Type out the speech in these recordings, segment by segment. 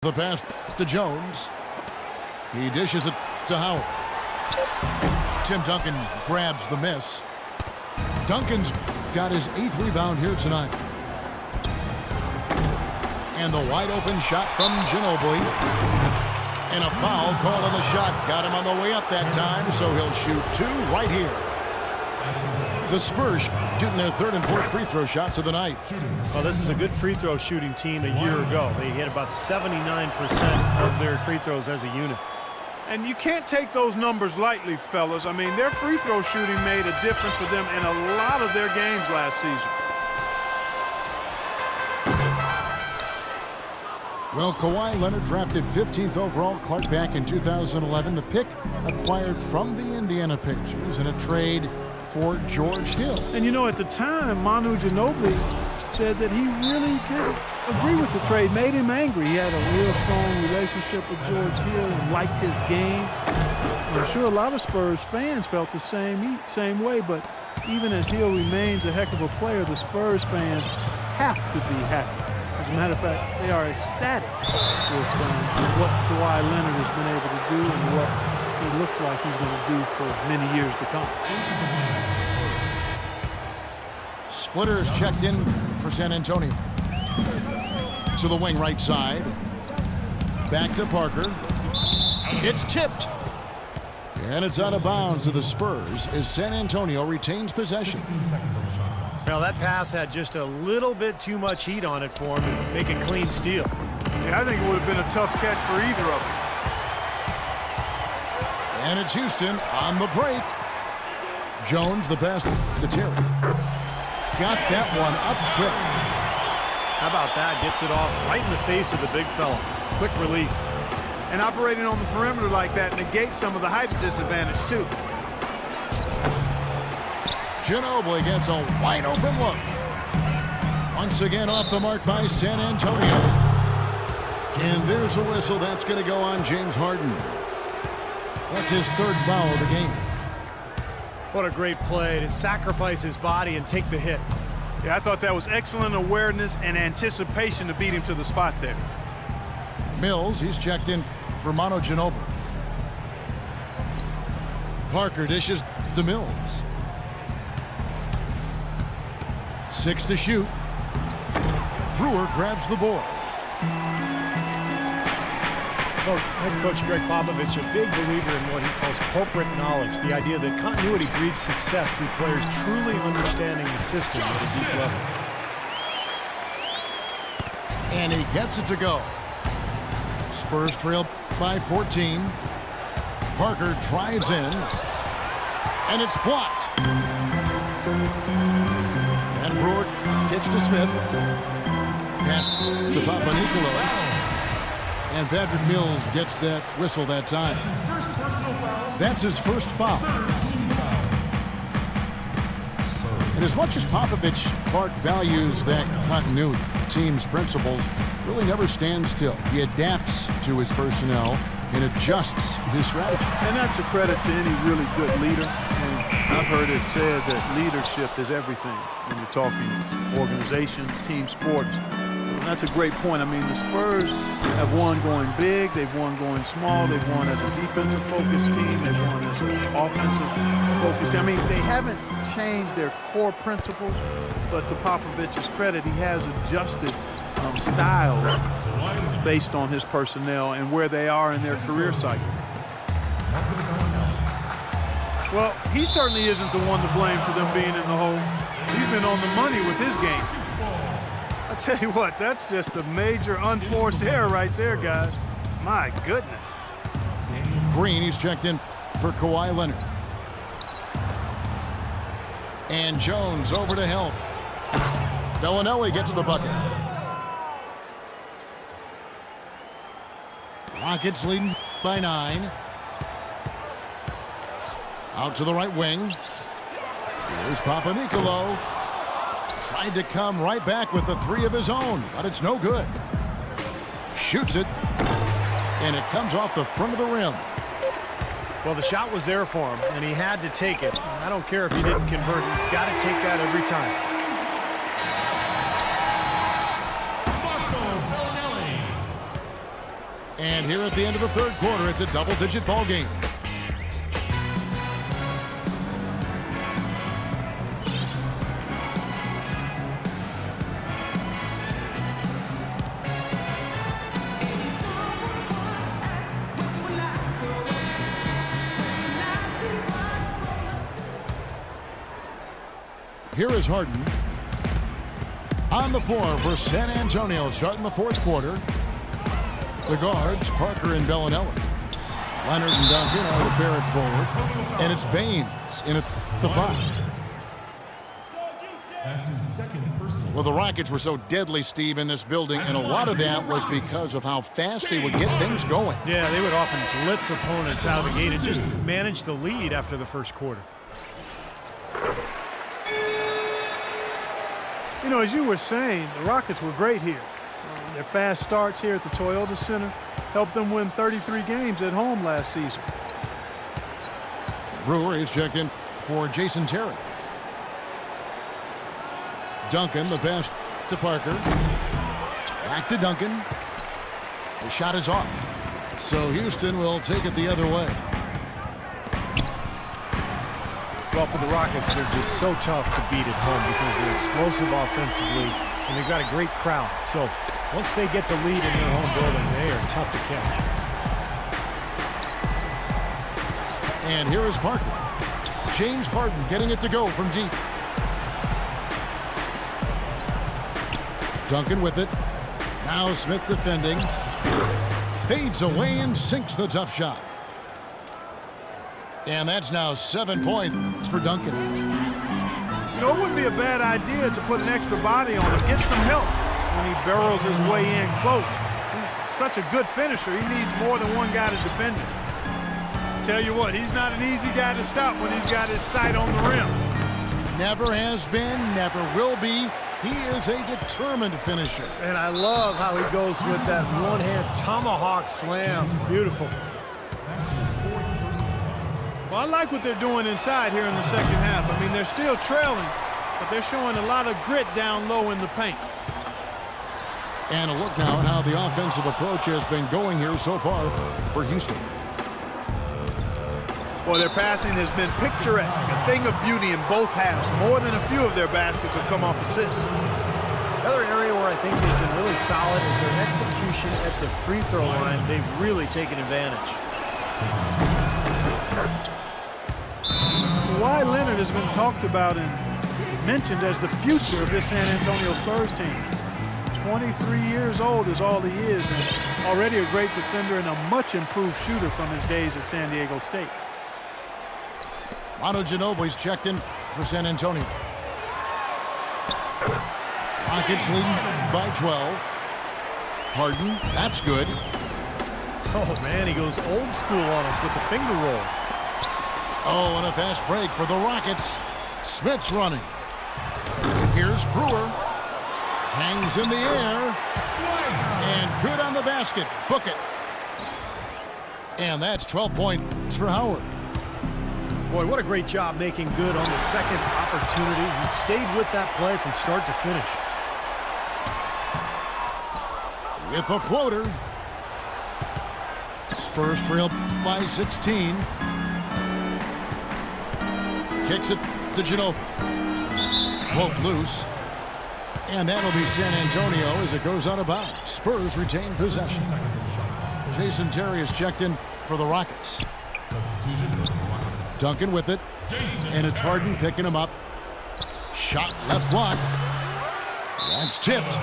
The pass to Jones. He dishes it to Howard. Tim Duncan grabs the miss. Duncan's got his 8th rebound here tonight. And the wide open shot from Ginobili. And a foul called on the shot. Got him on the way up that time, so he'll shoot 2 right here. The Spurs shooting their 3rd and 4th free throw shots of the night. Well, this is a good free throw shooting team a year ago. They hit about 79% of their free throws as a unit. And you can't take those numbers lightly, fellas. I mean, their free throw shooting made a difference for them in a lot of their games last season. Well, Kawhi Leonard drafted 15th overall, Clark, back in 2011. The pick acquired from the Indiana Pacers in a trade for George Hill. And you know, at the time, Manu Ginobili said that he really didn't agree with the trade, made him angry. He had a real strong relationship with George Hill and liked his game. I'm sure a lot of Spurs fans felt the same way, but even as Hill remains a heck of a player, the Spurs fans have to be happy. As a matter of fact, they are ecstatic with what Kawhi Leonard has been able to do and what he looks like he's going to do for many years to come. Splitters checked in for San Antonio. To the wing right side. Back to Parker. It's tipped. And it's out of bounds to the Spurs as San Antonio retains possession. Now that pass had just a little bit too much heat on it for him to make a clean steal. Yeah, I think it would have been a tough catch for either of them. And it's Houston on the break. Jones, the pass to Terry. Got that one up quick. How about that? Gets it off right in the face of the big fella. Quick release. And operating on the perimeter like that negates some of the height disadvantage, too. Ginobili gets a wide open look. Once again off the mark by San Antonio. And there's a whistle. That's going to go on James Harden. That's his 3rd foul of the game. What a great play to sacrifice his body and take the hit. Yeah, I thought that was excellent awareness and anticipation to beat him to the spot there. Mills, he's checked in for Manu Ginobili. Parker dishes to Mills. 6 to shoot. Brewer grabs the board. Well, head coach Greg Popovich, a big believer in what he calls corporate knowledge, the idea that continuity breeds success through players truly understanding the system at a deep level. And he gets it to go. Spurs trail by 14. Parker drives in. And it's blocked. And Brewer gets to Smith. Pass to Papanikolaou. And Patrick Mills gets that whistle that time. That's his first foul. And as much as Popovich, Clark values that continuity, team's principles really never stand still. He adapts to his personnel and adjusts his strategy. And that's a credit to any really good leader. And I've heard it said that leadership is everything when you're talking organizations, team sports. That's a great point. I mean, the Spurs have won going big. They've won going small. They've won as a defensive-focused team. They've won as an offensive-focused team. I mean, they haven't changed their core principles, but to Popovich's credit, he has adjusted styles based on his personnel and where they are in their career cycle. Well, he certainly isn't the one to blame for them being in the hole. He's been on the money with his game. I tell you what, that's just a major unforced error right there, guys. My goodness. Green, he's checked in for Kawhi Leonard. And Jones over to help. Bellinelli gets the bucket. Rockets leading by 9. Out to the right wing. Here's Papanikolaou. Tried to come right back with the 3 of his own, but it's no good. Shoots it, and it comes off the front of the rim. Well, the shot was there for him, and he had to take it. I don't care if he didn't convert. He's got to take that every time. And here at the end of the third quarter, it's a double-digit ball game. Here is Harden on the floor for San Antonio, starting the fourth quarter. The guards, Parker and Bellinelli. Leonard and Duncan are the pair at forward. And it's Baines in at the 5. That's his second personal. Well, the Rockets were so deadly, Steve, in this building, and a lot of that was because of how fast they would get things going. Yeah, they would often blitz opponents out of the gate and just manage the lead after the first quarter. You know, as you were saying, the Rockets were great here. Their fast starts here at the Toyota Center helped them win 33 games at home last season. Brewer is checked in for Jason Terry. Duncan, the pass to Parker. Back to Duncan. The shot is off. So Houston will take it the other way. Well, for the Rockets, they're just so tough to beat at home because they're explosive offensively, and they've got a great crowd. So once they get the lead in their home building, they are tough to catch. And here is Parker. James Harden getting it to go from deep. Duncan with it. Now Smith defending. Fades away and sinks the tough shot. And that's now 7 points for Duncan. You know, it wouldn't be a bad idea to put an extra body on him, get some help when he barrels his way in close. He's such a good finisher. He needs more than one guy to defend him. Tell you what, he's not an easy guy to stop when he's got his sight on the rim. Never has been, never will be. He is a determined finisher. And I love how he goes with that one-hand tomahawk slam. Beautiful. That's his fourth personal. Well, I like what they're doing inside here in the second half. I mean, they're still trailing, but they're showing a lot of grit down low in the paint. And a look now at how the offensive approach has been going here so far for Houston. Well, their passing has been picturesque, a thing of beauty in both halves. More than a few of their baskets have come off assists. The other area where I think they've been really solid is their execution at the free throw line. They've really taken advantage. Kawhi Leonard has been talked about and mentioned as the future of this San Antonio Spurs team. 23 years old is all he is, and already a great defender and a much improved shooter from his days at San Diego State. Manu Ginobili's checked in for San Antonio. Rockets leading by 12. Harden, that's good. Oh, man, he goes old school on us with the finger roll. Oh, and a fast break for the Rockets. Smith's running. Here's Brewer. Hangs in the air. And good on the basket. Book it. And that's 12 points for Howard. Boy, what a great job making good on the second opportunity. He stayed with that play from start to finish. With a floater. Spurs trail by 16. Kicks it to Ginobili. Poked loose. And that'll be San Antonio as it goes out of bounds. Spurs retain possession. Jason Terry is checked in for the Rockets. Substitution for the Rockets. Duncan with it. And it's Harden picking him up. Shot left block. That's tipped.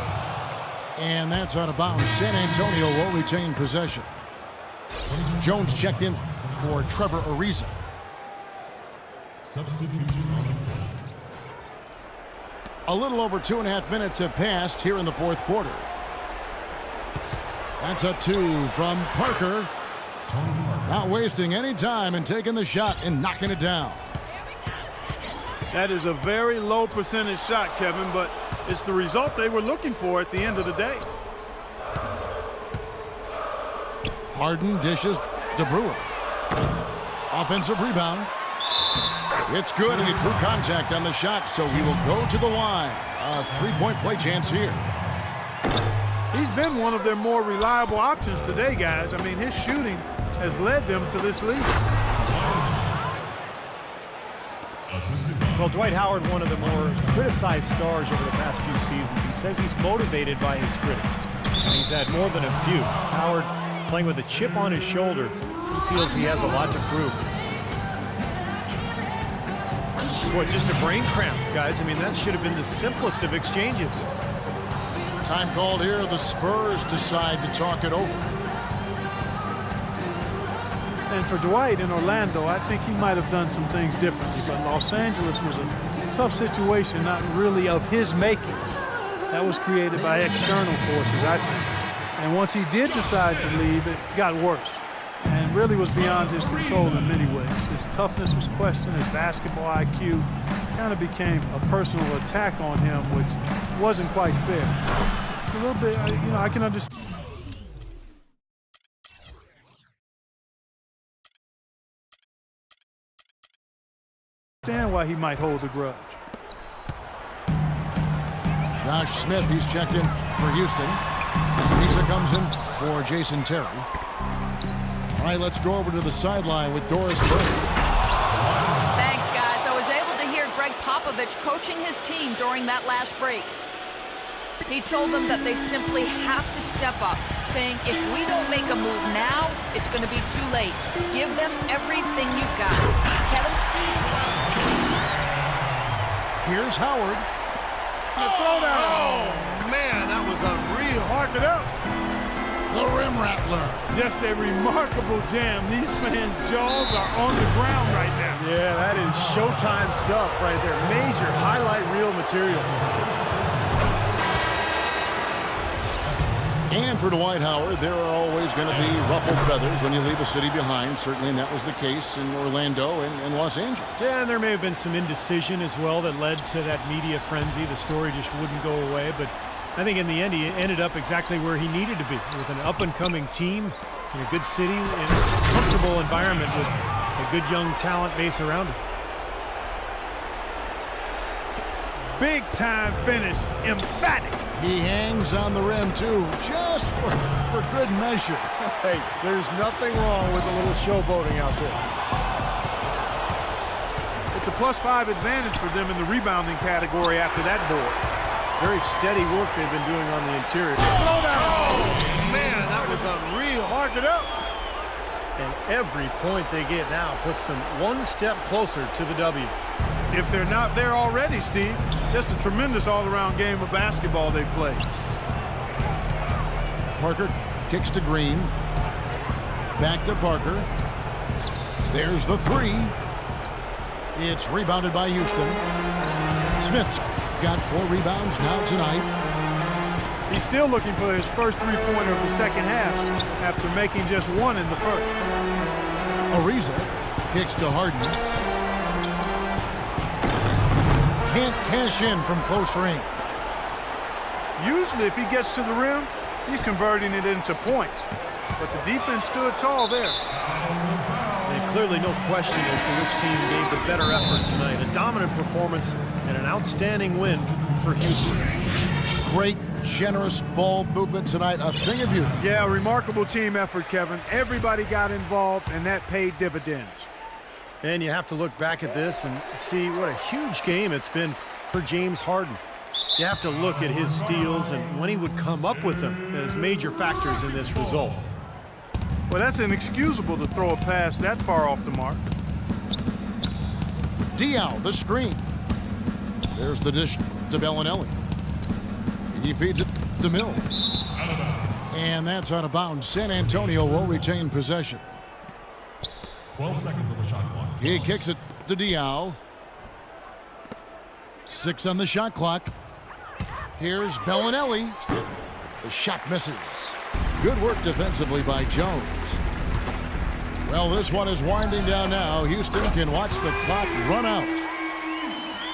And that's out of bounds. San Antonio will retain possession. Jones checked in for Trevor Ariza. Substitution on the court. A little over 2.5 minutes have passed here in the fourth quarter. That's a 2 from Parker. Not wasting any time and taking the shot and knocking it down. That is a very low percentage shot, Kevin, but it's the result they were looking for at the end of the day. Harden dishes to Brewer. Offensive rebound. It's good, and he drew contact on the shot, so he will go to the line. A three-point play chance here. He's been one of their more reliable options today, guys. I mean, his shooting has led them to this lead. Well, Dwight Howard, one of the more criticized stars over the past few seasons. He says he's motivated by his critics, and he's had more than a few. Howard, playing with a chip on his shoulder, he feels he has a lot to prove. Boy, just a brain cramp, guys. I mean, that should have been the simplest of exchanges. Time called here. The Spurs decide to talk it over. And for Dwight in Orlando, I think he might have done some things differently. But Los Angeles was a tough situation, not really of his making. That was created by external forces, I think. And once he did decide to leave, it got worse. And really was beyond his control in many ways. His toughness was questioned, his basketball IQ kind of became a personal attack on him, which wasn't quite fair. A little bit, you know, I can understand why he might hold a grudge. Josh Smith, he's checked in for Houston. Lisa comes in for Jason Terry. All right, let's go over to the sideline with Doris Burke. Thanks, guys. I was able to hear Greg Popovich coaching his team during that last break. He told them that they simply have to step up, saying if we don't make a move now, it's going to be too late. Give them everything you've got. Kevin? Here's Howard. Oh, man, that was unreal. Hark it up. The rim rattler. Just a remarkable jam. These fans' jaws are on the ground right now. Yeah, that is Showtime stuff right there. Major highlight reel material. And for Dwight Howard, there are always going to be ruffled feathers when you leave a city behind. Certainly, and that was the case in Orlando and Los Angeles. Yeah, and there may have been some indecision as well that led to that media frenzy. The story just wouldn't go away, but I think in the end he ended up exactly where he needed to be, with an up-and-coming team in a good city and a comfortable environment with a good young talent base around him. Big-time finish. Emphatic. He hangs on the rim, too, just for good measure. Hey, there's nothing wrong with a little showboating out there. It's a +5 advantage for them in the rebounding category after that board. Very steady work they've been doing on the interior. Oh, man, that was unreal. Hark it up. And every point they get now puts them one step closer to the W. If they're not there already, Steve, just a tremendous all-around game of basketball they've played. Parker kicks to Green. Back to Parker. There's the three. It's rebounded by Houston. Smith's got 4 rebounds now tonight. He's still looking for his first three-pointer of the second half after making just one in the first. Ariza kicks to Harden. Can't cash in from close range. Usually if he gets to the rim, he's converting it into points. But the defense stood tall there. And clearly no question as to which team gave the better effort tonight. A dominant performance and an outstanding win for Houston. Great, generous ball movement tonight. A thing of beauty. Yeah, remarkable team effort, Kevin. Everybody got involved, and that paid dividends. And you have to look back at this and see what a huge game it's been for James Harden. You have to look at his steals and when he would come up with them as major factors in this result. Well, that's inexcusable to throw a pass that far off the mark. Diaw, the screen. There's the dish to Bellinelli. He feeds it to Mills. And that's out of bounds. San Antonio will retain possession. 12 seconds on the shot clock. He kicks it to Diaw. 6 on the shot clock. Here's Bellinelli. The shot misses. Good work defensively by Jones. Well, this one is winding down now. Houston can watch the clock run out.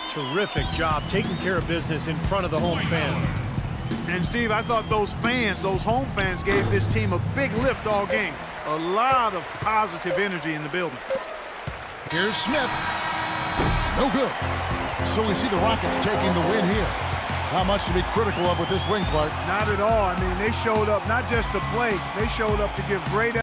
Terrific job taking care of business in front of the home fans. And, Steve, I thought those fans, those home fans, gave this team a big lift all game. A lot of positive energy in the building. Here's Smith. No good. So we see the Rockets taking the win here. Not much to be critical of with this win, Clark. Not at all. I mean, they showed up not just to play. They showed up to give great